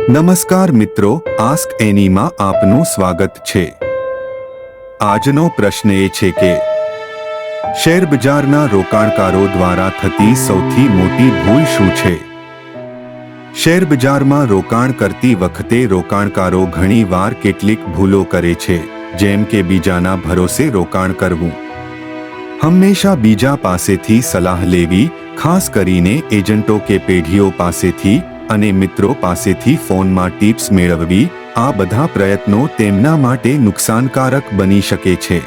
નમસ્કાર મિત્રો, આસ્ક એનીમાં આપનું સ્વાગત છે। આજનો પ્રશ્ન એ છે કે શેરબજારના રોકાણકારો દ્વારા થતી સૌથી મોટી ભૂલ શું છે? શેરબજારમાં રોકાણ કરતી વખતે રોકાણકારો ઘણીવાર કેટલીક ભૂલો કરે છે, જેમ કે બીજાના ભરોસે રોકાણ કરવું, હંમેશા બીજા પાસેથી સલાહ લેવી, ખાસ કરીને એજન્ટો કે પેઢીઓ પાસેથી અને મિત્રો પાસેથી ફોનમાં ટિપ્સ મેળવવી। આ બધા પ્રયત્નો તેમના માટે નુકસાનકારક બની શકે છે।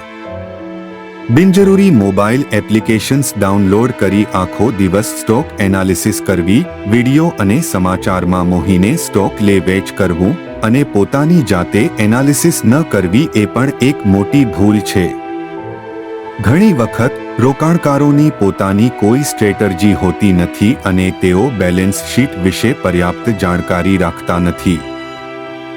બિનજરૂરી મોબાઈલ એપ્લિકેશન્સ ડાઉનલોડ કરી આખો દિવસ સ્ટોક એનાલિસિસ કરવી, વિડિયો અને સમાચારમાં મોહીને સ્ટોક લે વેચ કરવું અને પોતાની જાતે એનાલિસિસ ન કરવી એ પણ એક મોટી ભૂલ છે। ઘણી વખત રોકાણકારોની પોતાની કોઈ સ્ટ્રેટર્જી હોતી નથી અને તેઓ બેલેન્સ શીટ વિશે પર્યાપ્ત જાણકારી રાખતા નથી,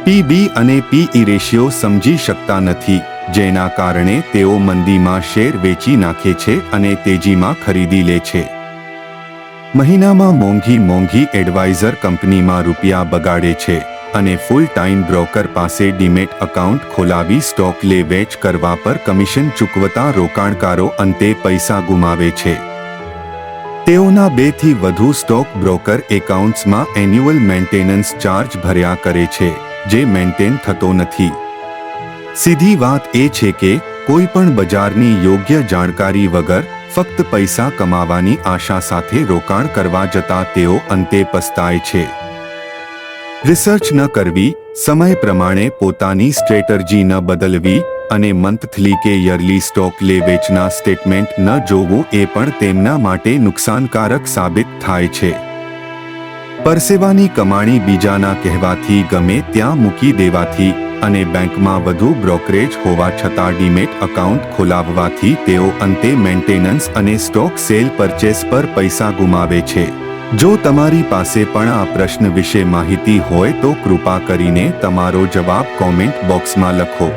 પીબી અને પીઈ રેશિયો સમજી શકતા નથી, જેના કારણે તેઓ મંદીમાં શેર વેચી નાખે છે અને તેજીમાં ખરીદી લે છે। મહિનામાં મોંઘી એડવાઇઝર કંપનીમાં રૂપિયા બગાડે છે અને ફૂલ ટાઈમ બ્રોકર પાસે ડીમેટ એકાઉન્ટ ખોલાવી સ્ટોક લે વેચ કરવા પર કમિશન ચૂકવતા રોકાણકારો અંતે પૈસા ગુમાવે છે। તેઓના 2 થી વધુ સ્ટોક બ્રોકર એકાઉન્ટ્સમાં એન્યુઅલ મેન્ટેનન્સ ચાર્જ ભર્યા કરે છે, જે મેન્ટેન થતો નથી। સીધી વાત એ છે કે કોઈ પણ બજારની યોગ્ય જાણકારી વગર ફક્ત પૈસા કમાવાની આશા સાથે રોકાણ કરવા જતા તેઓ અંતે પસ્તાય છે। રિસર્ચ ન કરવી, સમય પ્રમાણે પોતાની સ્ટ્રેટર્જી ન બદલવી અને મંથલી કે યરલી સ્ટોક લે વેચના સ્ટેટમેન્ટ ન જોવું એ પણ તેમના માટે નુકસાનકારક સાબિત થાય છે। પરસેવાની કમાણી બીજાના કહેવાથી ગમે ત્યાં મૂકી દેવાથી અને બેંકમાં વધુ બ્રોકરેજ હોવા છતાં ડીમેટ એકાઉન્ટ ખોલાવવાથી તેઓ અંતે મેન્ટેનન્સ અને સ્ટોક સેલ પરચેસ પર પૈસા ગુમાવે છે। જો તમારી પાસે પણ આ પ્રશ્ન વિશે માહિતી હોય તો કૃપા કરીને તમારો જવાબ કોમેન્ટ બોક્સમાં લખો।